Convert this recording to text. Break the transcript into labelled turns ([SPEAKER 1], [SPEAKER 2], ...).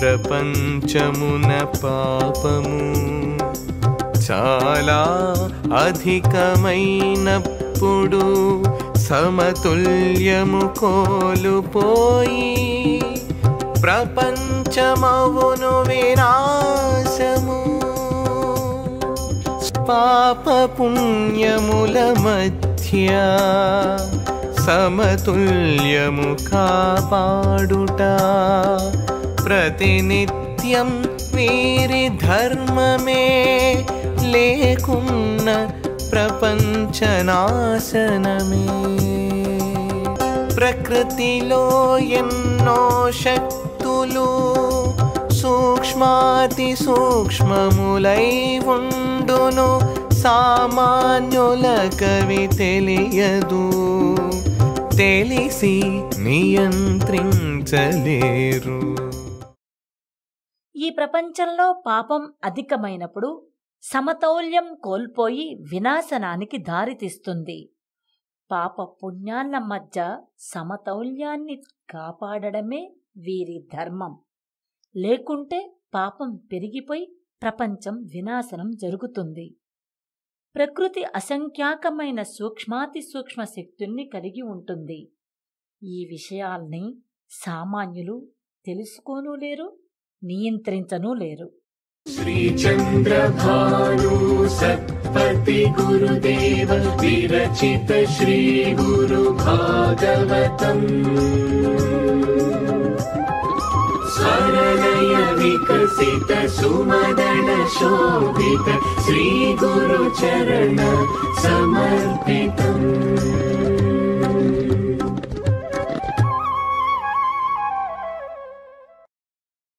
[SPEAKER 1] ప్రపంచమున పాపము చాలా అధికమైనప్పుడు సమతుల్యము కోల్పోయి ప్రపంచమవును వినాశము. పాప పుణ్యముల మధ్య సమతుల్యము కాపాడుట ప్రతినిత్యం వీరి ధర్మమే, లేకున్న ప్రపంచనాశనమే. ప్రకృతిలో ఎన్నో శక్తులు సూక్ష్మాతి సూక్ష్మములై ఉండును, సామాన్యులకవి తెలియదు, తెలిసి నియంత్రించలేరు.
[SPEAKER 2] ఈ ప్రపంచంలో పాపం అధికమైనప్పుడు సమతౌల్యం కోల్పోయి వినాశనానికి దారితీస్తుంది. పాప పుణ్యాల మధ్య సమతౌల్యాన్ని కాపాడడమే వీరి ధర్మం. లేకుంటే పాపం పెరిగిపోయి ప్రపంచం వినాశనం జరుగుతుంది. ప్రకృతి అసంఖ్యాకమైన సూక్ష్మాతి సూక్ష్మ శక్తుల్ని కలిగి ఉంటుంది. ఈ విషయాల్ని సామాన్యులు తెలుసుకోనూ లేరు, నియంత్రించనూ లేరు.
[SPEAKER 3] శ్రీ చంద్రభాను సత్పతి గురుదేవ విరచిత శ్రీ గురు భాగవతం స్వరలయ వికసిత సుమదన శోభిత శ్రీ గురు చరణ సమర్పిత.